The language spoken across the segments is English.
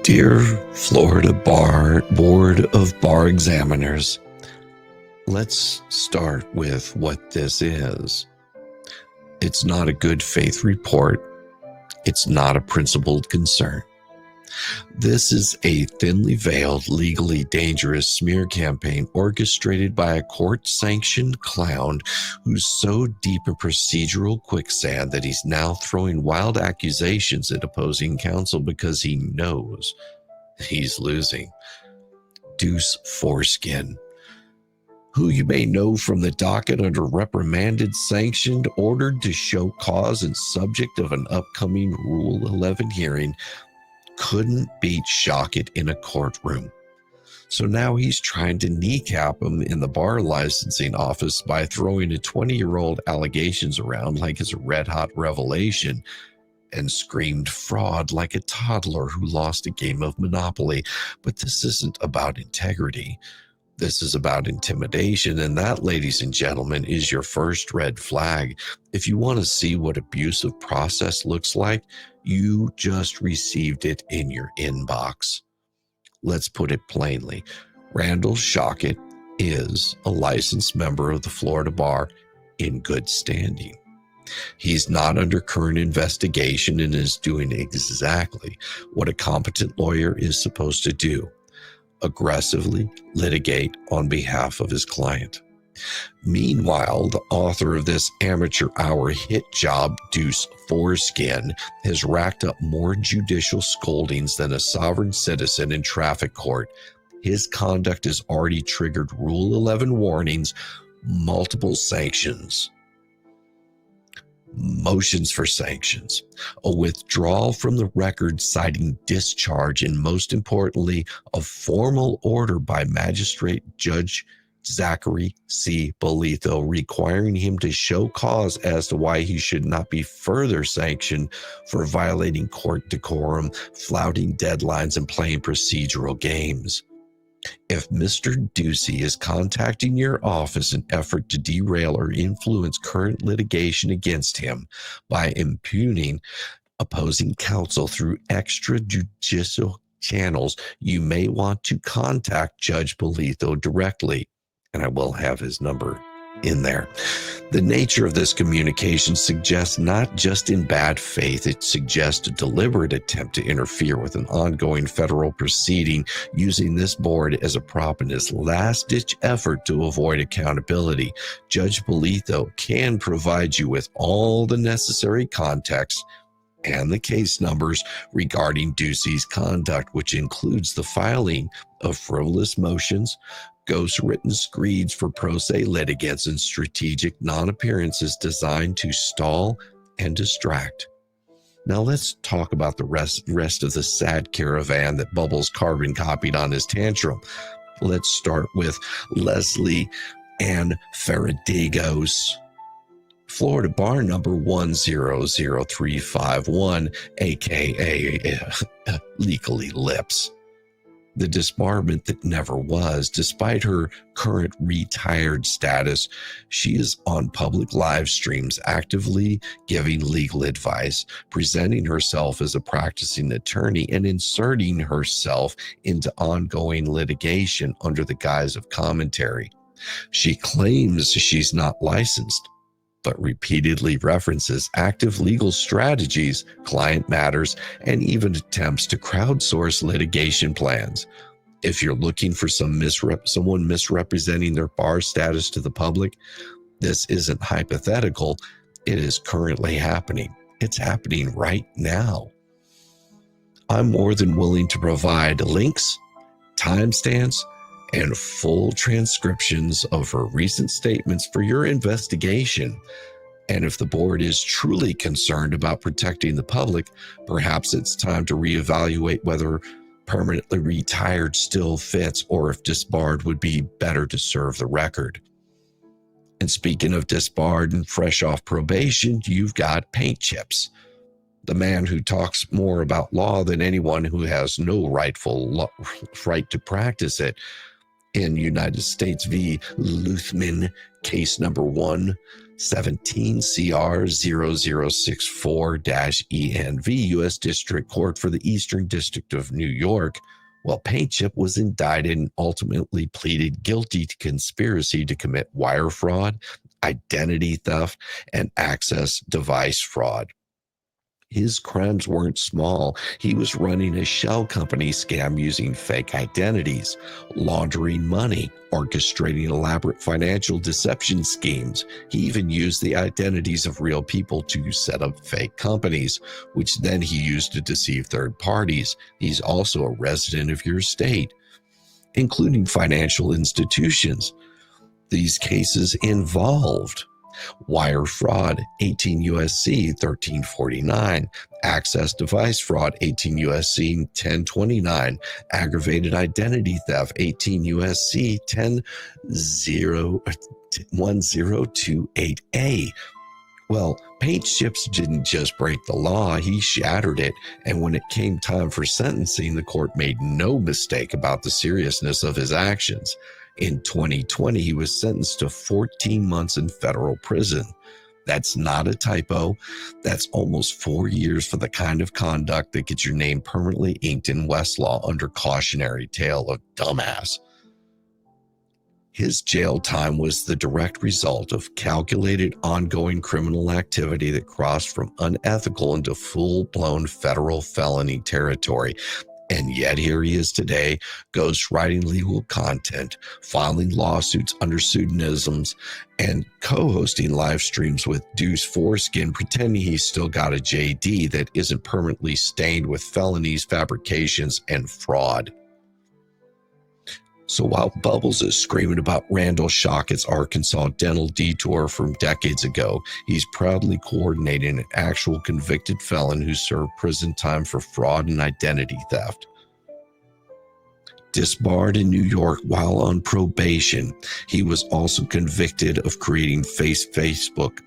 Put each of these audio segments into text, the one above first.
Dear Florida Board of Bar Examiners, let's start with what this is. It's not a good faith report. It's not a principled concern. This is a thinly veiled, legally dangerous smear campaign orchestrated by a court-sanctioned clown who's so deep in procedural quicksand that he's now throwing wild accusations at opposing counsel because he knows he's losing. Deuce Foreskin, who you may know from the docket under reprimanded, sanctioned, ordered to show cause, and subject of an upcoming Rule 11 hearing, couldn't beat Shockett in a courtroom. So now he's trying to kneecap him in the bar licensing office by throwing a 20-year-old allegations around like it's a red-hot revelation, and screamed fraud like a toddler who lost a game of Monopoly. But this isn't about integrity. This is about intimidation, and that, ladies and gentlemen, is your first red flag. If you want to see what abusive process looks like, you just received it in your inbox. Let's put it plainly. Randall Shockett is a licensed member of the Florida Bar in good standing. He's not under current investigation and is doing exactly what a competent lawyer is supposed to do: aggressively litigate on behalf of his client. Meanwhile, the author of this amateur hour hit job, Deuce Foreskin, has racked up more judicial scoldings than a sovereign citizen in traffic court. His conduct has already triggered Rule 11 warnings, multiple sanctions, motions for sanctions, a withdrawal from the record citing discharge, and most importantly, a formal order by Magistrate Judge Zachary C. Bolitho requiring him to show cause as to why he should not be further sanctioned for violating court decorum, flouting deadlines, and playing procedural games. If Mr. Ducey is contacting your office in an effort to derail or influence current litigation against him by impugning opposing counsel through extrajudicial channels, you may want to contact Judge Bolitho directly, and I will have his number in there. The nature of this communication suggests not just in bad faith, it suggests a deliberate attempt to interfere with an ongoing federal proceeding, using this board as a prop in his last-ditch effort to avoid accountability. Judge Bolitho can provide you with all the necessary context and the case numbers regarding Ducey's conduct, which includes the filing of frivolous motions, ghost-written screeds for pro se litigants, and strategic non-appearances designed to stall and distract. Now let's talk about the rest of the sad caravan that Bubbles carbon copied on his tantrum. Let's start with Leslie Ann Faradagos, Florida Bar number 100351, aka Legally Lips. The disbarment that never was. Despite her current retired status, she is on public live streams actively giving legal advice, presenting herself as a practicing attorney, and inserting herself into ongoing litigation under the guise of commentary. She claims she's not licensed, but repeatedly references active legal strategies, client matters, and even attempts to crowdsource litigation plans. If you're looking for someone misrepresenting their bar status to the public, this isn't hypothetical. It is currently happening. It's happening right now. I'm more than willing to provide links, timestamps, and full transcriptions of her recent statements for your investigation. And if the board is truly concerned about protecting the public, perhaps it's time to reevaluate whether permanently retired still fits, or if disbarred would be better to serve the record. And speaking of disbarred and fresh off probation, you've got Paint Chips, the man who talks more about law than anyone who has no right to practice it. In United States v. Luthman, case number 1, 17 CR 0064-ENV, U.S. District Court for the Eastern District of New York. Well, Paintchip was indicted and ultimately pleaded guilty to conspiracy to commit wire fraud, identity theft, and access device fraud. His crimes weren't small. He was running a shell company scam using fake identities, laundering money, orchestrating elaborate financial deception schemes. He even used the identities of real people to set up fake companies, which then he used to deceive third parties. He's also a resident of your state, including financial institutions. These cases involved wire fraud, 18 U.S.C. 1349, access device fraud, 18 U.S.C. 1029, aggravated identity theft, 18 U.S.C. 1028A. Well, Paintchips didn't just break the law, he shattered it, and when it came time for sentencing, the court made no mistake about the seriousness of his actions. In 2020, he was sentenced to 14 months in federal prison. That's not a typo. That's almost 4 years for the kind of conduct that gets your name permanently inked in Westlaw under cautionary tale of dumbass. His jail time was the direct result of calculated, ongoing criminal activity that crossed from unethical into full-blown federal felony territory. And yet here he is today, ghostwriting legal content, filing lawsuits under pseudonyms, and co-hosting live streams with Deuce Foreskin, pretending he's still got a JD that isn't permanently stained with felonies, fabrications, and fraud. So while Bubbles is screaming about Randall Shockett's Arkansas dental detour from decades ago, he's proudly coordinating an actual convicted felon who served prison time for fraud and identity theft. Disbarred in New York while on probation, he was also convicted of creating Facebook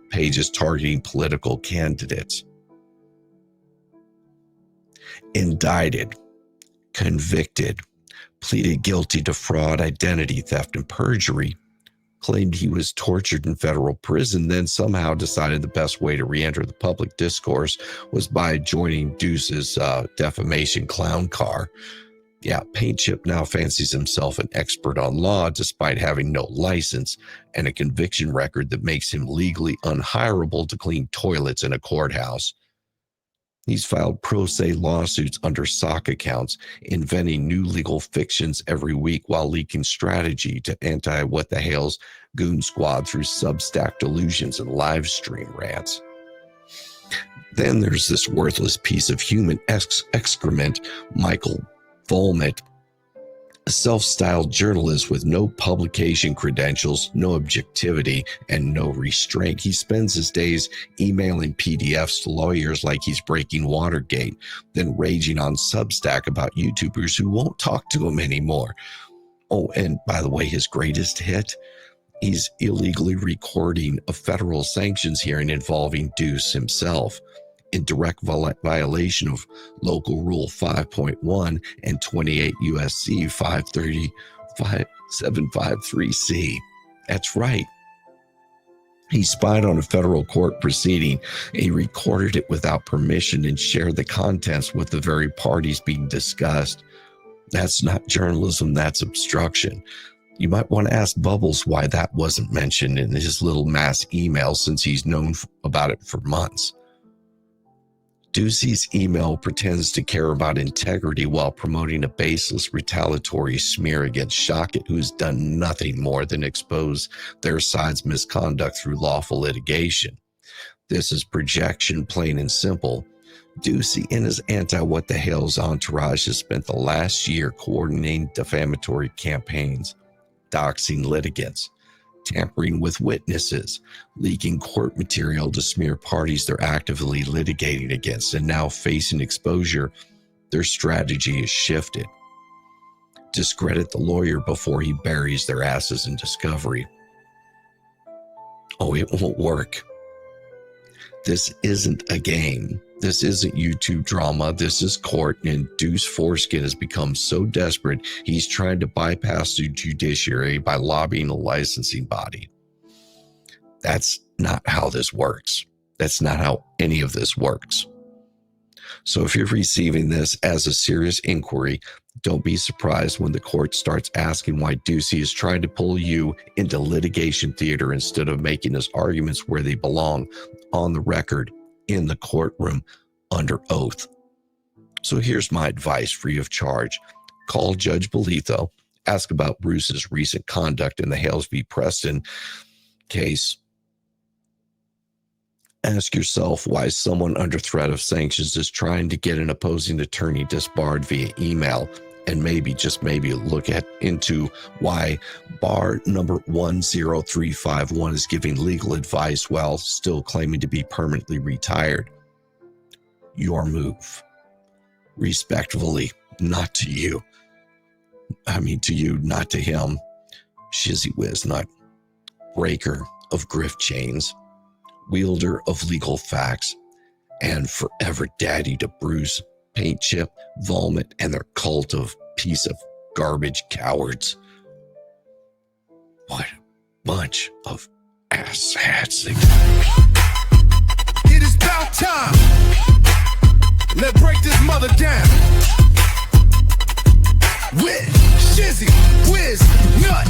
pages targeting political candidates. Indicted, convicted, pleaded guilty to fraud, identity theft, and perjury, claimed he was tortured in federal prison, then somehow decided the best way to re-enter the public discourse was by joining Deuce's defamation clown car. Yeah, Paintchip now fancies himself an expert on law despite having no license and a conviction record that makes him legally unhireable to clean toilets in a courthouse. He's filed pro se lawsuits under sock accounts, inventing new legal fictions every week while leaking strategy to anti-what-the-hell's goon squad through Substack delusions and live stream rants. Then there's this worthless piece of human excrement, Michael Volmet, a self-styled journalist with no publication credentials, no objectivity, and no restraint. He spends his days emailing PDFs to lawyers like he's breaking Watergate, then raging on Substack about YouTubers who won't talk to him anymore. Oh, and by the way, his greatest hit? He's illegally recording a federal sanctions hearing involving Deuce himself, in direct violation of Local Rule 5.1 and 28 U.S.C. 530.753C. That's right. He spied on a federal court proceeding. He recorded it without permission and shared the contents with the very parties being discussed. That's not journalism, that's obstruction. You might want to ask Bubbles why that wasn't mentioned in his little mass email, since he's known about it for months. Ducey's email pretends to care about integrity while promoting a baseless retaliatory smear against Shockett, who's done nothing more than expose their side's misconduct through lawful litigation. This is projection, plain and simple. Ducey and his anti-what-the-hell's entourage has spent the last year coordinating defamatory campaigns, doxing litigants, tampering with witnesses, leaking court material to smear parties they're actively litigating against, and now facing exposure. Their strategy is shifted. Discredit the lawyer before he buries their asses in discovery. Oh, it won't work. This isn't a game. This isn't YouTube drama. This is court, and Deuce Foreskin has become so desperate, he's trying to bypass the judiciary by lobbying a licensing body. That's not how this works. That's not how any of this works. So if you're receiving this as a serious inquiry, don't be surprised when the court starts asking why Ducey is trying to pull you into litigation theater instead of making his arguments where they belong, on the record, in the courtroom, under oath. So here's my advice free of charge. Call Judge Bolitho, ask about Bruce's recent conduct in the Hales v. Preston case. Ask yourself why someone under threat of sanctions is trying to get an opposing attorney disbarred via email, and maybe, just maybe, look into why bar number 10351 is giving legal advice while still claiming to be permanently retired. Your move. Respectfully, not to you. To you, not to him. Shizzywhiznut, breaker of grift chains, wielder of legal facts, and forever daddy to Bruce, Paint Chip, Vomit, and their cult of piece of garbage cowards. What a bunch of asshats. It is about time. Let's break this mother down. With Shizzywhiznut.